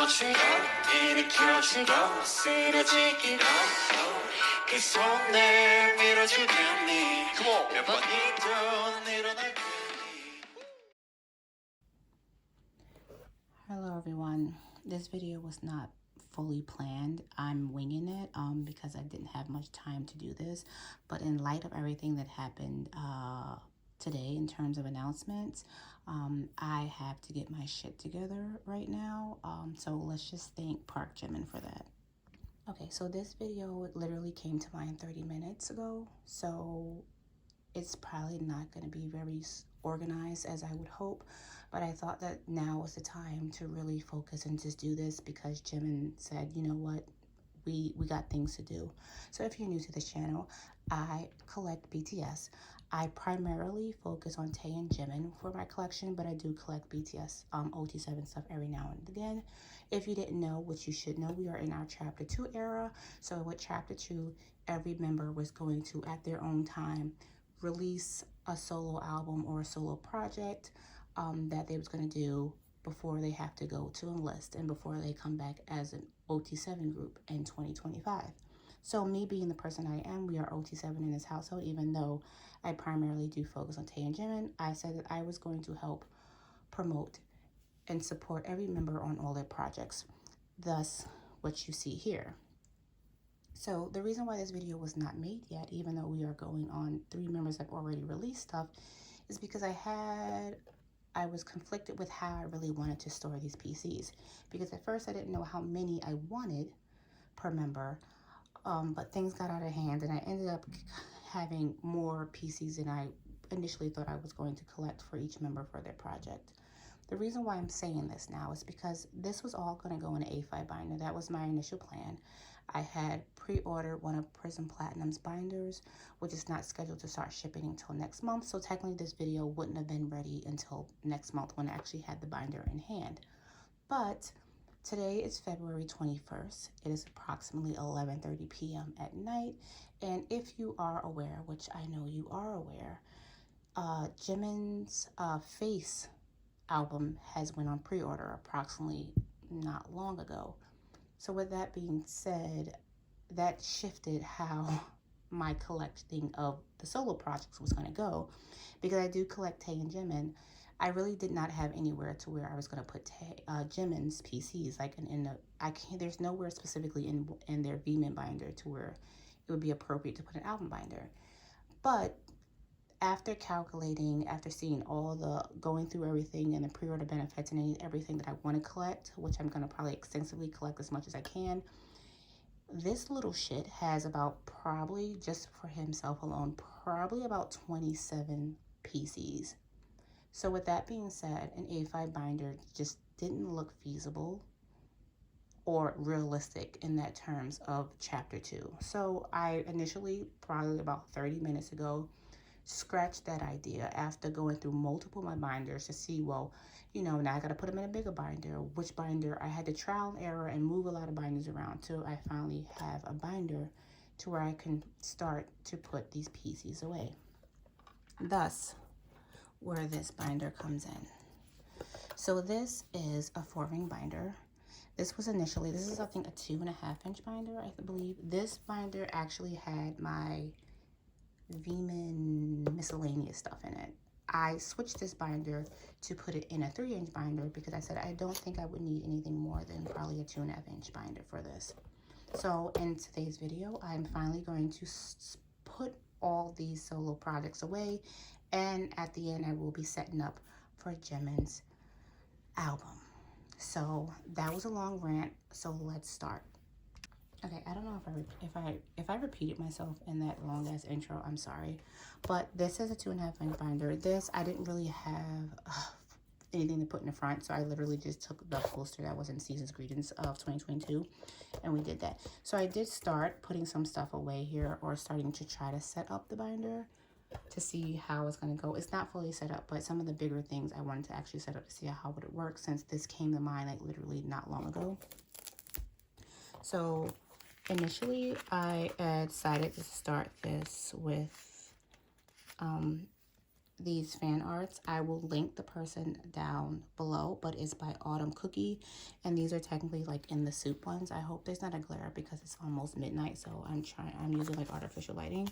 주고 일으켜주고 쓰러지기로 그 손을 밀어주겠니 몇 번이든 일어날 테니. Hello everyone. This video was not fully planned. I'm winging it because I didn't have much time to do this, but in light of everything that happened today in terms of announcements, I have to get my shit together right now. So let's just thank Park Jimin for that. Okay, so this video literally came to mind 30 minutes ago, so it's probably not going to be very organized as I would hope, but I thought that now was the time to really focus and just do this because Jimin said, you know what, we got things to do. So if you're new to this channel, I collect BTS. I primarily focus on Tae and Jimin for my collection, but I do collect BTS OT7 stuff every now and again. If you didn't know, which you should know, we are in our chapter 2 era. So with chapter 2, every member was going to, at their own time, release a solo album or a solo project that they was going to do before they have to go to enlist and before they come back as an OT7 group in 2025. So me being the person I am, we are OT7 in this household, even though I primarily do focus on Tae and Jimin. I said that I was going to help promote and support every member on all their projects. Thus, what you see here. So the reason why this video was not made yet, even though we are going on 3 members have already released stuff, is because I was conflicted with how I really wanted to store these PCs. Because at first I didn't know how many I wanted per member, but things got out of hand and I ended up having more PCs than I initially thought I was going to collect for each member for their project. The reason why I'm saying this now is because this was all going to go in an A5 binder. That was my initial plan. I had pre-ordered one of Prism Platinum's binders, which is not scheduled to start shipping until next month. So technically this video wouldn't have been ready until next month when I actually had the binder in hand. But today is February 21st. It is approximately 11:30 p.m. at night. And if you are aware, which I know you are aware, Jimin's Face album has went on pre-order approximately not long ago. So with that being said, that shifted how my collecting of the solo projects was going to go, because I do collect Tae and Jimin. I really did not have anywhere to where I was going to put Jimin's PCs, like there's nowhere specifically in their V-Min binder to where it would be appropriate to put an album binder. But after calculating, after seeing all the, going through everything and the pre-order benefits and everything that I want to collect, which I'm going to probably extensively collect as much as I can, this little shit has about, probably just for himself alone, probably about 27 PCs. So with that being said, an A5 binder just didn't look feasible or realistic in that terms of chapter 2. So I initially, probably about 30 minutes ago, scratched that idea after going through multiple of my binders to see, well, you know, now I got to put them in a bigger binder. Which binder? I had to trial and error and move a lot of binders around till I finally have a binder to where I can start to put these PCs away. Thus, where this binder comes in. So this is a 4-ring binder. This is I think a 2.5-inch binder, I believe. This binder actually had my V-Min miscellaneous stuff in it. I switched this binder to put it in a 3-inch binder because I said I don't think I would need anything more than probably a 2.5-inch binder for this. So in today's video, I'm finally going to put all these solo projects away, and at the end I will be setting up for Jimin's album. So that was a long rant, so let's start. Okay, I don't know if I repeated myself in that long ass intro. I'm sorry, but this is a 2.5-inch binder. This, I didn't really have anything to put in the front, so I literally just took the poster that was in Season's Greetings of 2022, and we did that. So I did start putting some stuff away here, or starting to try to set up the binder to see how it's going to go. It's not fully set up, but some of the bigger things I wanted to actually set up to see how would it work, since this came to mind like literally not long ago. So initially, I decided to start this with these fan arts. I will link the person down below, but it's by autmnkookie, and these are technically like in the soup ones. I hope there's not a glare because it's almost midnight, so I'm using like artificial lighting.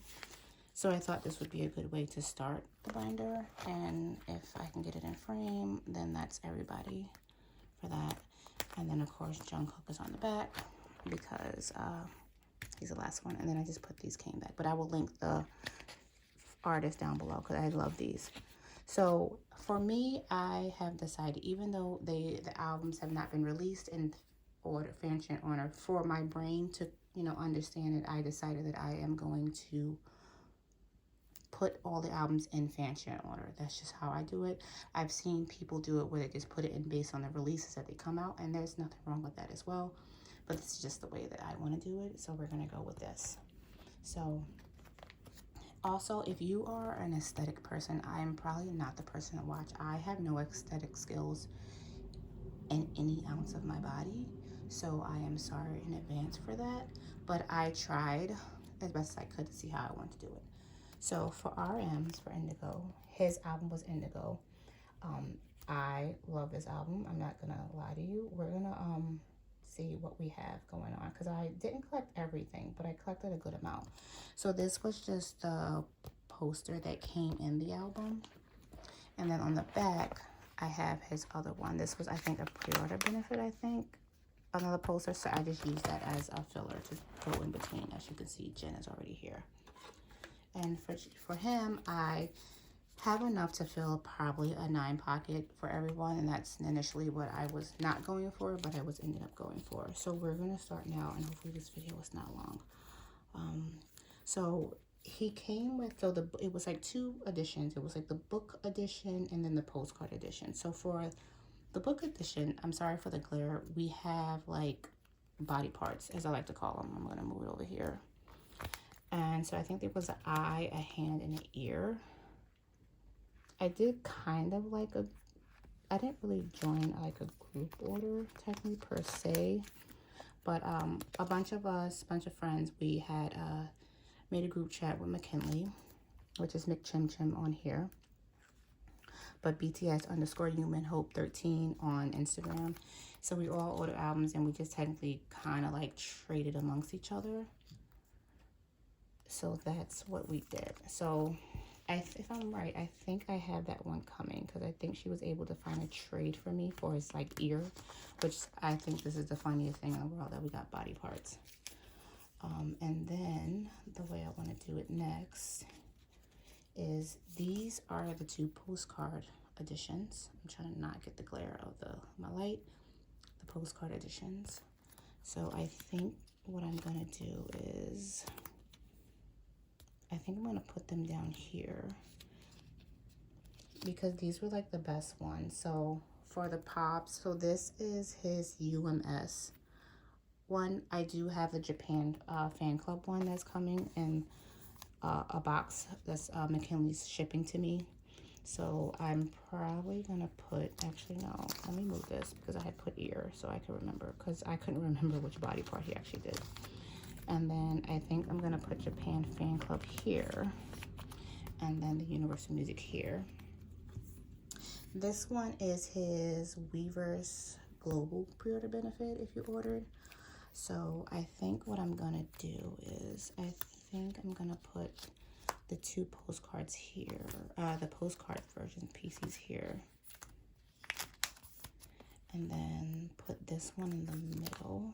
So I thought this would be a good way to start the binder, and if I can get it in frame, then that's everybody for that. And then of course Jungkook is on the back because he's the last one, and then I just put these came back, but I will link the artist down below because I love these. So for me, I have decided, even though the albums have not been released in order, fan chant order, for my brain to understand it, I decided that I am going to put all the albums in fan chant order. That's just how I do it. I've seen people do it where they just put it in based on the releases that they come out, and there's nothing wrong with that as well, but this is just the way that I want to do it, so we're going to go with this. So also, if you are an aesthetic person, I'm probably not the person to watch. I have no aesthetic skills in any ounce of my body, so I am sorry in advance for that, but I tried as best as I could to see how I want to do it. So for RM's, for Indigo, his album was Indigo. I love this album. I'm not gonna lie to you. We're gonna see what we have going on, because I didn't collect everything, but I collected a good amount. So this was just the poster that came in the album, and then on the back I have his other one. This was, I think, a pre-order benefit, I think, another poster, so I just used that as a filler to go in between. As you can see, Jen is already here. And for him, I have enough to fill probably a 9 pocket for everyone, and that's initially what I was not going for, but I was ended up going for. So we're gonna start now, and hopefully this video is not long. So he came with, so it was like 2 editions. It was like the book edition and then the postcard edition. So for the book edition, I'm sorry for the glare, we have like body parts, as I like to call them. I'm gonna move it over here. And so I think there was an eye, a hand, and an ear. I did kind of like I didn't really join like a group order technically per se, but a bunch of friends, we had made a group chat with McKinley, which is McChimchim on here, but BTS _ Jimin Hope 13 on Instagram. So we all ordered albums, and we just technically kind of like traded amongst each other. So that's what we did. So if I'm right, I think I have that one coming, because I think she was able to find a trade for me for his like ear, which I think this is the funniest thing in the world, that we got body parts. And then the way I want to do it next is, these are the 2 postcard editions. I'm trying to not get the glare of my light. The postcard editions. So I think what I'm gonna do is, I think I'm gonna put them down here, because these were like the best ones. So for the pops, so this is his UMS one. I do have the Japan fan club one that's coming in a box that's McKinley's shipping to me. So I'm probably gonna put, actually no, let me move this, because I had put ear so I could remember, because I couldn't remember which body part he actually did. And then I think I'm gonna put Japan fan club here, and then the Universal Music here. This one is his Weverse Global pre-order benefit if you ordered. So I think what I'm gonna do is, I think I'm gonna put the 2 postcards here, the postcard version pieces here, and then put this one in the middle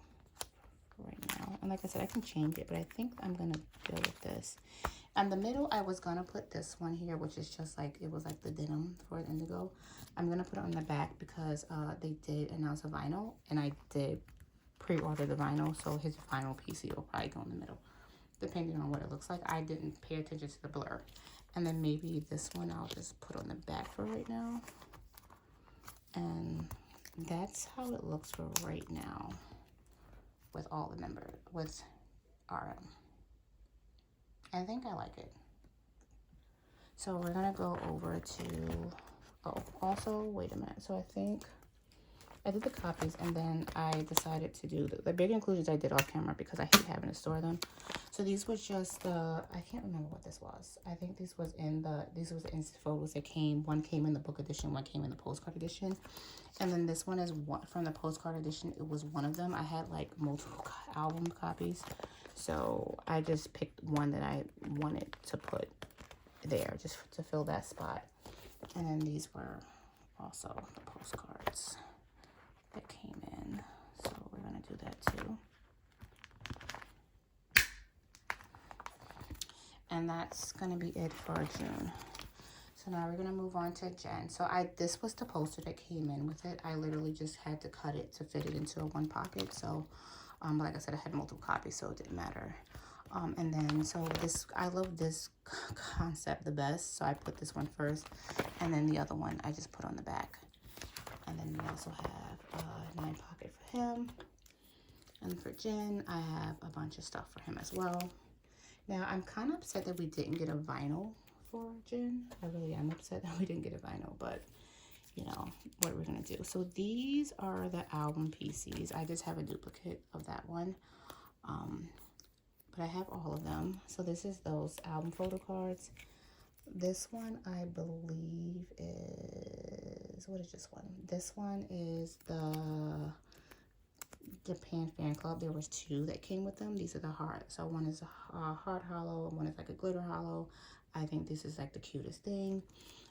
right now. And like I said, I can change it, but I think I'm gonna go with this. And the middle, I was gonna put this one here, which is just like, it was like the denim for Indigo. I'm gonna put it on the back because they did announce a vinyl, and I did pre-order the vinyl, so his vinyl PC will probably go in the middle, depending on what it looks like. I didn't pay attention to the blur. And then maybe this one I'll just put on the back for right now. And that's how it looks for right now with all the members, with RM. I think I like it. So we're gonna go over to, oh, also, wait a minute. So I think I did the copies, and then I decided to do the big inclusions I did off camera because I hate having to store them. So these was just the, I can't remember what this was. I think these was the instant photos that came. One came in the book edition, one came in the postcard edition. And then this one is one from the postcard edition. It was one of them. I had like multiple album copies. So I just picked one that I wanted to put there just to fill that spot. And then these were also the postcards that came in, so we're gonna do that too. And that's gonna be it for June. So now we're gonna move on to Jen. So this was the poster that came in with it. I literally just had to cut it to fit it into a one pocket. So like I said, I had multiple copies, so it didn't matter. And then so I love this concept the best, so I put this one first, and then the other one I just put on the back. And then we also have a 9 pocket for him. And for Jen, I have a bunch of stuff for him as well. Now, I'm kind of upset that we didn't get a vinyl for Jen. I really am upset that we didn't get a vinyl, but you know, what we're gonna do. So these are the album PCs. I just have a duplicate of that one. But I have all of them. So this is those album photo cards. This one, I believe is, what is this one? This one is the Japan Fan Club. There was 2 that came with them. These are the heart. So one is a heart hollow, one is like a glitter hollow. I think this is like the cutest thing.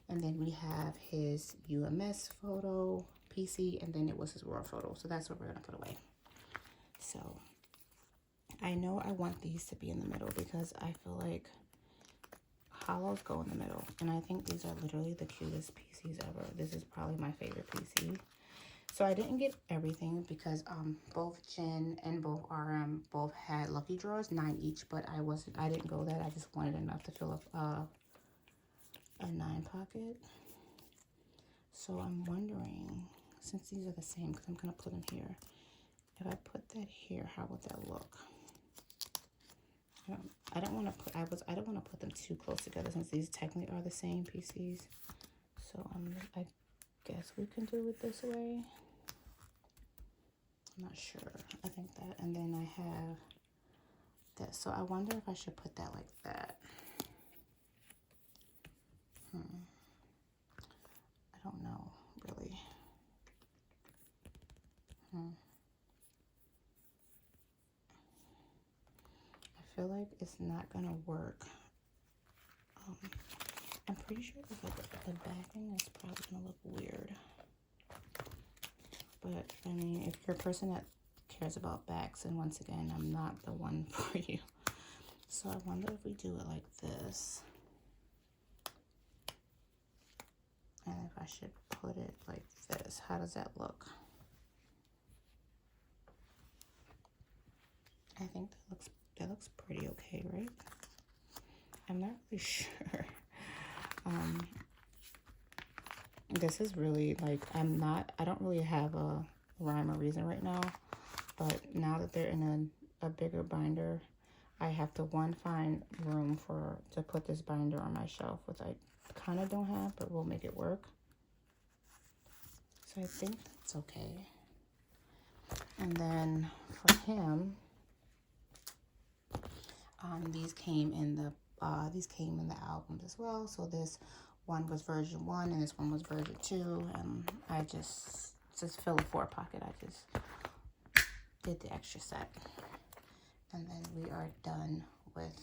And then we have his UMS photo PC, and then it was his Roar photo. So that's what we're gonna put away. So I know I want these to be in the middle because I feel like hollows go in the middle, and I think these are literally the cutest PCs ever. This is probably my favorite PC. So I didn't get everything because both Jen and both RM both had lucky draws, 9 each, but I didn't go that. I just wanted enough to fill up a 9 pocket. So I'm wondering, since these are the same, because I'm gonna put them here, if I put that here, how would that look? I don't want to put them too close together since these technically are the same PCs. So I guess we can do it this way. I'm not sure. I think that, and then I have this. So I wonder if I should put that like that. I don't know really. I feel like it's not gonna work. I'm pretty sure the backing is probably gonna look weird. But I mean, if you're a person that cares about backs, and once again, I'm not the one for you. So I wonder if we do it like this. And if I should put it like this, how does that look? I think that looks pretty okay, right? I'm not really sure. This is really like, I don't really have a rhyme or reason right now, but now that they're in a bigger binder, I have to find room to put this binder on my shelf, which I kind of don't have, but we'll make it work. So I think that's okay. And then for him, these came in the albums as well. So this one was version 1 and this one was version 2, and I just fill a 4 pocket. I just did the extra set, and then we are done with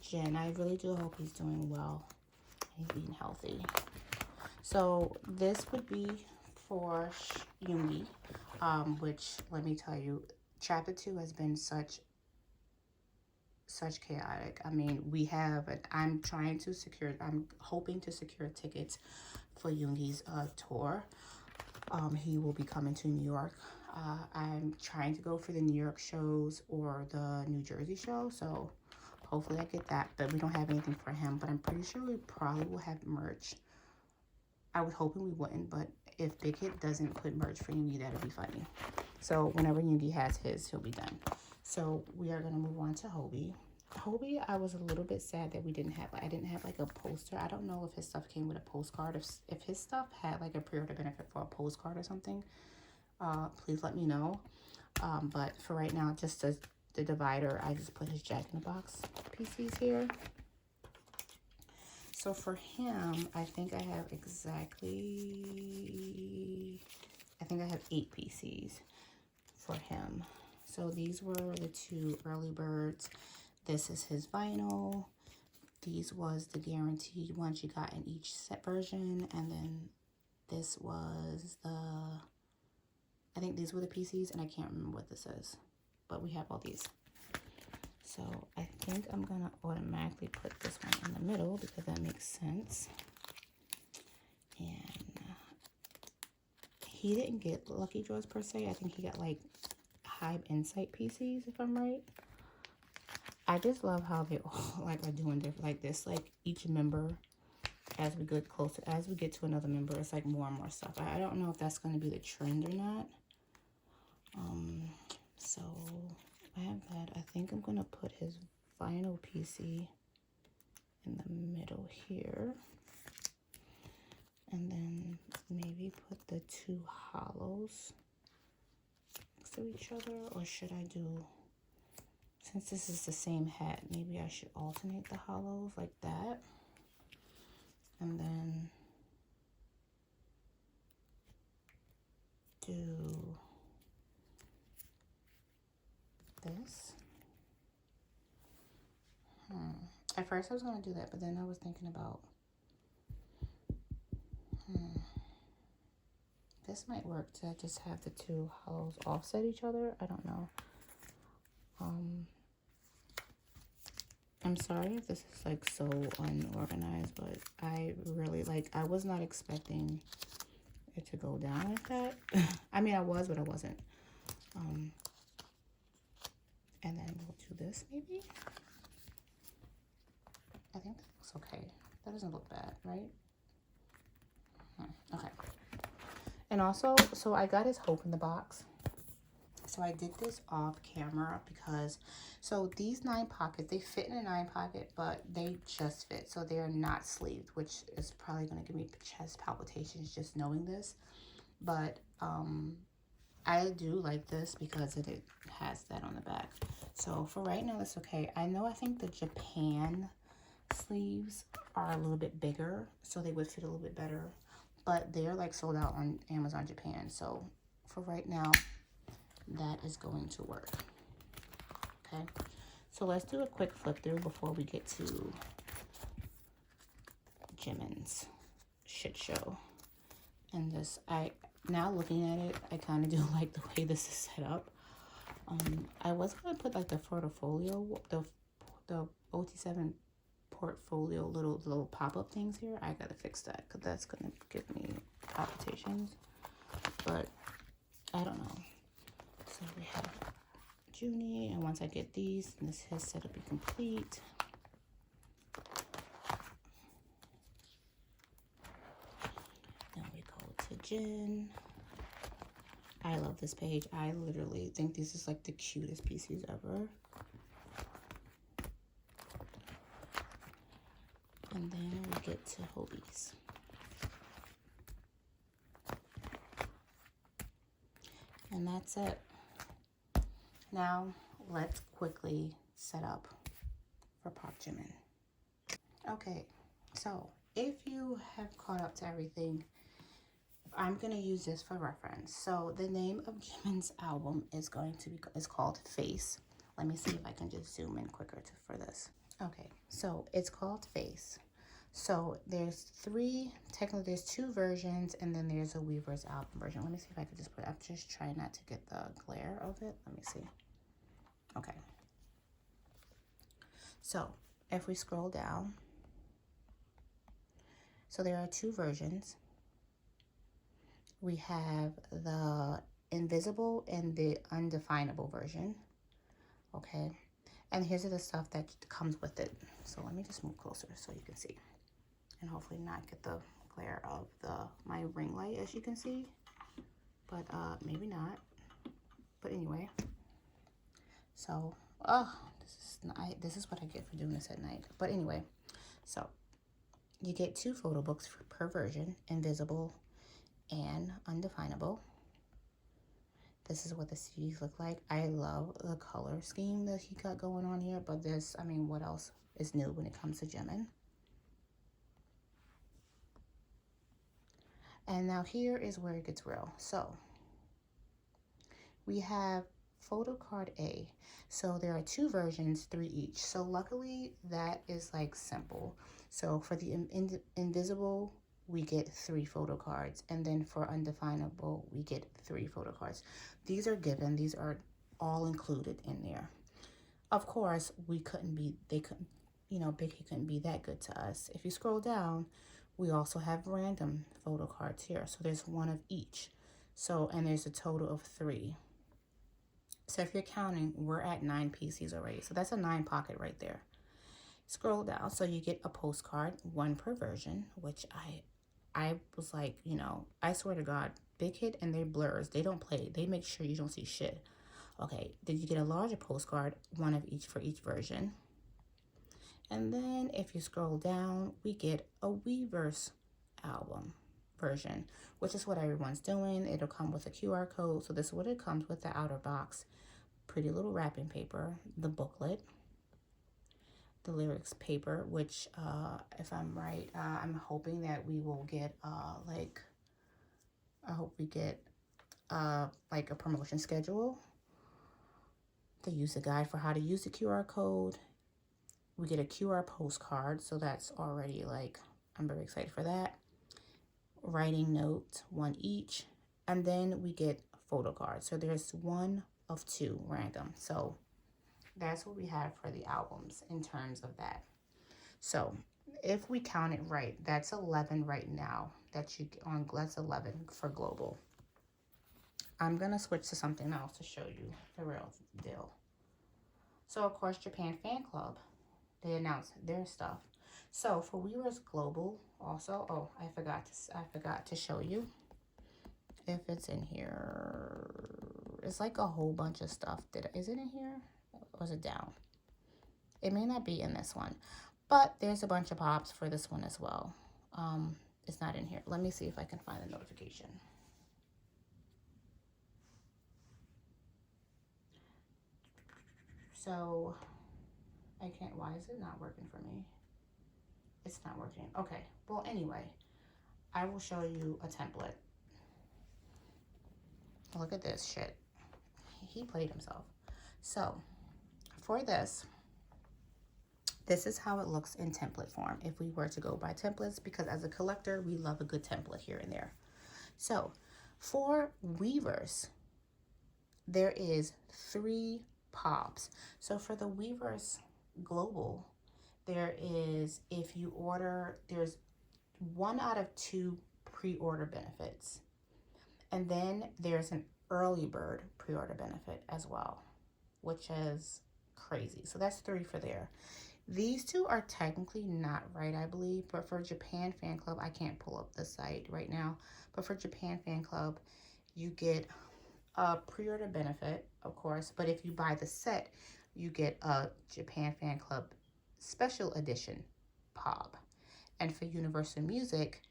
Jen. I really do hope he's doing well. He's eating healthy. So this would be for Yoongi, which, let me tell you, chapter 2 has been such chaotic. I mean, I'm hoping to secure tickets for Yoongi's tour. He will be coming to New York. I'm trying to go for the New York shows or the New Jersey show, so hopefully I get that, but we don't have anything for him. But I'm pretty sure we probably will have merch. I was hoping we wouldn't, but if Big Hit doesn't put merch for Yoongi, that'll be funny. So whenever Yoongi has his, he'll be done. So we are going to move on to Hobie. Hobie, I was a little bit sad that we didn't have, like, I didn't have like a poster. I don't know if his stuff came with a postcard. If his stuff had like a pre-order benefit for a postcard or something, please let me know. But for right now, just as the divider, I just put his Jack in the Box PCs here. So for him, I think I have 8 PCs for him. So these were the 2 early birds. This is his vinyl. These was the guaranteed ones you got in each set version. And then this was I think these were the PCs, and I can't remember what this is. But we have all these. So I think I'm going to automatically put this one in the middle because that makes sense. And he didn't get lucky draws per se. I think he got like Hive Insight PCs, if I'm right. I just love how they all like are doing different like this. Like each member, as we get closer, as we get to another member, it's like more and more stuff. I don't know if that's going to be the trend or not. So I have that. I think I'm going to put his vinyl PC in the middle here. And then maybe put the 2 hollows next to each other. Or should I do, since this is the same hat, maybe I should alternate the hollows like that. And then do this. At first I was going to do that, but then I was thinking about, this might work to just have the 2 hollows offset each other. I don't know. I'm sorry if this is like so unorganized, but I really I was not expecting it to go down like that. I mean, I was, but I wasn't. And then we'll do this maybe. I think that looks okay. That doesn't look bad, right? Okay. And also, so I got his hope in the box. So I did this off camera because, so these 9 pockets, they fit in a 9 pocket, but they just fit. So they're not sleeved, which is probably going to give me chest palpitations just knowing this. But I do like this because it has that on the back. So for right now, that's okay. I think the Japan sleeves are a little bit bigger, so they would fit a little bit better. But they're like sold out on Amazon Japan. So for right now, that is going to work. Okay, so let's do a quick flip through before we get to Jimin's shit show. And this, now looking at it, I kind of do like the way this is set up. I was gonna put like the portfolio, the OT7 portfolio little pop-up things here. I gotta fix that because that's gonna give me palpitations. But I don't know. So we have Junie, and once I get these, his set will be complete. Then we go to Jin. I love this page. I literally think this is like the cutest PCs ever. And then we get to Hobies. And that's it. Now let's quickly set up for Pop Jimin. Okay, so if you have caught up to everything, I'm gonna use this for reference. So the name of Jimin's album is called Face. Let me see if I can just zoom in quicker for this. Okay, so it's called Face. So there's there's 2 versions, and then there's a Weaver's album version. Let me see if I can just I'm just trying not to get the glare of it. Let me see. Okay. So if we scroll down, so there are 2 versions. We have the invisible and the undefinable version. Okay. And here's the stuff that comes with it. So let me just move closer so you can see. And hopefully not get the glare of my ring light, as you can see. But maybe not. But anyway. So Oh, this is what I get for doing this at night. But anyway, so you get 2 photo books per version, invisible and undefinable. This is what the CDs look like. I love the color scheme that he got going on here, but this, I mean, what else is new when it comes to Jimin? And now here is where it gets real. So we have photo card A. So there are 2 versions, 3 each. So luckily that is like simple. So for the invisible, we get 3 photo cards, and then for undefinable, we get 3 photo cards. These are given. These are all included in there. Of course, they couldn't, Big Hit couldn't be that good to us. If you scroll down, we also have random photo cards here. So there's 1 of each. So, and there's a total of 3. So if you're counting, we're at 9 PCs already. So that's a 9 pocket right there. Scroll down, so you get a postcard, 1 per version, which I was like, I swear to God, Big Hit and their blurs, they don't play. They make sure you don't see shit. Okay, then you get a larger postcard, 1 of each for each version. And then if you scroll down, we get a Weverse album version, which is what everyone's doing. It'll come with a QR code. So this is what it comes with: the outer box, pretty little wrapping paper, the booklet, the lyrics paper, which if I'm right, I'm hoping that we will get I hope we get like a promotion schedule, the user guide for how to use the QR code. We get a QR postcard, so that's already like, I'm very excited for that. Writing notes, 1 each, and then we get photo cards. So there's 1 of 2 random. So that's what we have for the albums in terms of that. So if we count it right, that's 11 right now that you get on. That's 11 for global. I'm gonna switch to something else to show you the real deal. So of course, Japan Fan Club, they announced their stuff. So for Weverse Global also, oh, I forgot to show you if it's in here. It's like a whole bunch of stuff. Is it in here? Or is it down? It may not be in this one, but there's a bunch of pops for this one as well. It's not in here. Let me see if I can find the notification. So I can't, why is it not working for me? It's not working. Okay, well, anyway, I will show you a template. Look at this shit. He played himself. So for this is how it looks in template form if we were to go by templates, because as a collector, we love a good template here and there. So for Weverse, there is 3 pops. So for the Weverse Global, there is, if you order, there's 1 out of 2 pre-order benefits. And then there's an early bird pre-order benefit as well, which is crazy. So that's 3 for there. These 2 are technically not right, I believe, but for Japan Fan Club, I can't pull up the site right now, but for Japan Fan Club, you get a pre-order benefit, of course, but if you buy the set, you get a Japan Fan Club special edition pop. And for Universal Music,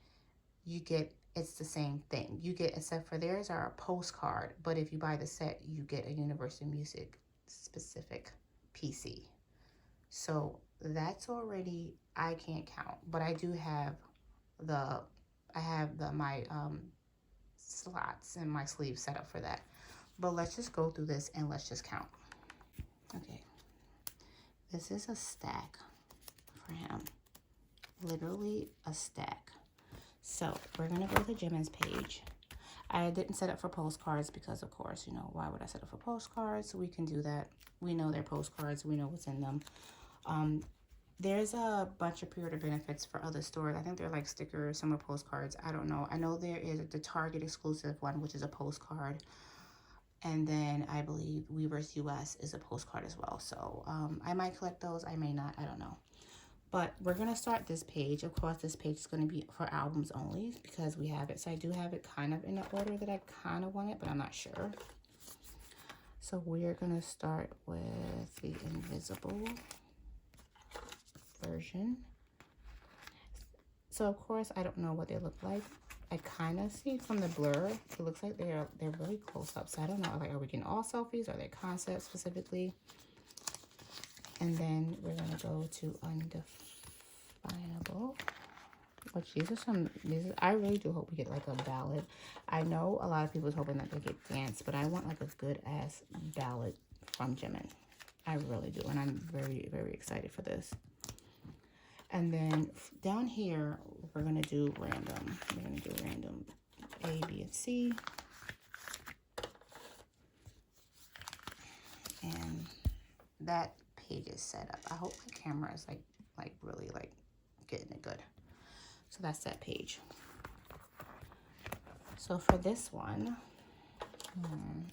you get, it's the same thing. You get, except for theirs are a postcard, but if you buy the set, you get a Universal Music specific PC. So that's already, I can't count, but I do have my slots and my sleeves set up for that. But let's just go through this and let's just count. Okay, this is a stack for him, literally a stack. So we're gonna go to Jimin's page. I didn't set up for postcards because, of course, why would I set up for postcards? We can do that. We know they're postcards. We know what's in them. There's a bunch of pre-order benefits for other stores. I think they're like stickers, some are postcards. I don't know. I know there is the Target exclusive one, which is a postcard. And then I believe Weverse US is a postcard as well. So I might collect those. I may not. I don't know. But we're going to start this page. Of course, this page is going to be for albums only because we have it. So I do have it kind of in the order that I kind of want it, but I'm not sure. So we're gonna start with the invisible version. So of course I don't know what they look like. I kind of see from the blur, it looks like they're really close up. So I don't know, like, are we getting all selfies? Are they concepts specifically? And then we're gonna go to undefinable. Which I really do hope we get like a ballad. I know a lot of people's hoping that they get dance, but I want like a good ass ballad from Jimin. I really do, and I'm very, very excited for this. And then down here, we're gonna do random. We're gonna do random A, B, and C. And that page is set up. I hope my camera is like really like getting it good. So that's that page. So for this one,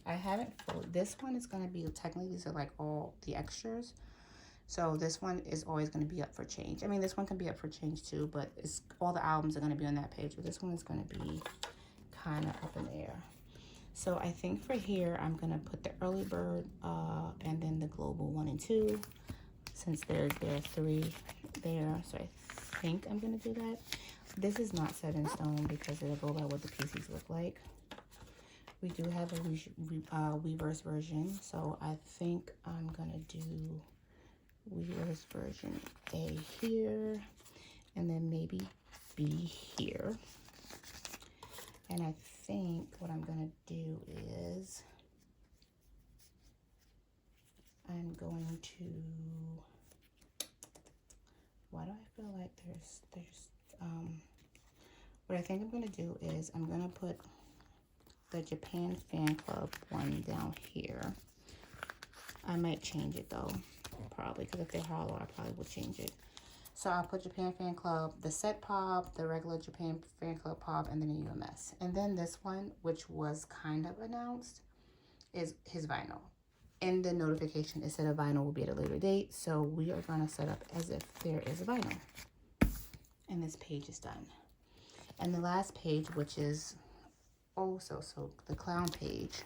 I haven't filled. This one is gonna be, technically these are like all the extras. So this one is always going to be up for change. I mean, this one can be up for change too, but it's all the albums are going to be on that page. But this one is going to be kind of up in the air. So I think for here, I'm going to put the early bird and then the global 1 and 2, since there are 3 there. So I think I'm going to do that. This is not set in stone because it'll go by what the PCs look like. We do have a Weverse version, so I think I'm going to do Weverse version A here, and then maybe B here. And I think what I'm gonna do is I'm going to, why do I feel like there's what I think I'm gonna do is I'm gonna put the Japan fan club one down here. I might change it though, probably, because if they're hollow, I probably will change it. So I'll put Japan Fan Club, the set pop, the regular Japan Fan Club pop, and then a UMS. And then this one, which was kind of announced, is his vinyl. In the notification, it said a vinyl will be at a later date. So we are going to set up as if there is a vinyl. And this page is done. And the last page, which is so the clown page,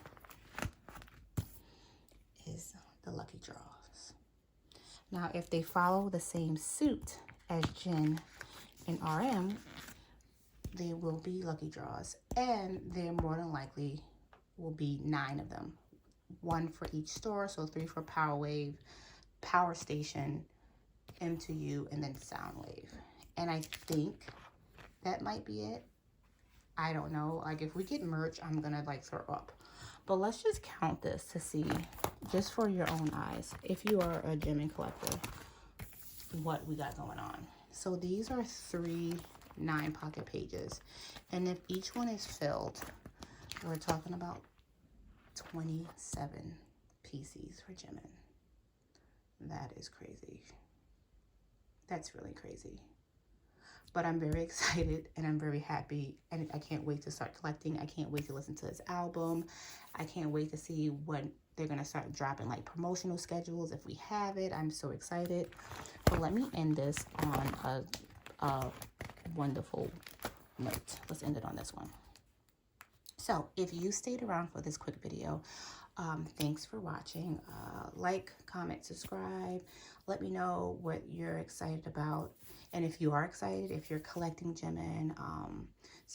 is the lucky draws. Now, if they follow the same suit as Jin and RM, they will be lucky draws. And there more than likely will be 9 of them. 1 for each store, so 3 for Power Wave, Power Station, M2U, and then Soundwave. And I think that might be it. I don't know. Like, if we get merch, I'm going to, like, throw up. But let's just count this to see, just for your own eyes, if you are a Jimin collector, what we got going on. So these are 3 9-pocket pages. And if each one is filled, we're talking about 27 PCs for Jimin. That is crazy. That's really crazy. But I'm very excited and I'm very happy, and I can't wait to start collecting. I can't wait to listen to his album. I can't wait to see when they're going to start dropping like promotional schedules if we have it. I'm so excited. But let me end this on a wonderful note. Let's end it on this one. So if you stayed around for this quick video, thanks for watching. Like, comment, subscribe. Let me know what you're excited about. And if you are excited, if you're collecting Jimin,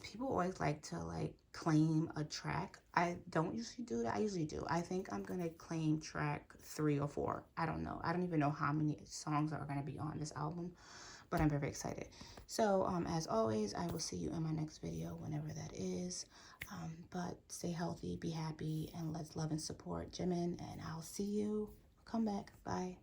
people always like to like claim a track. I don't usually do that. I usually do. I think I'm going to claim track 3 or 4. I don't know. I don't even know how many songs are going to be on this album, but I'm very excited. So as always, I will see you in my next video, whenever that is. But stay healthy, be happy, and let's love and support Jimin. And I'll see you. Come back. Bye.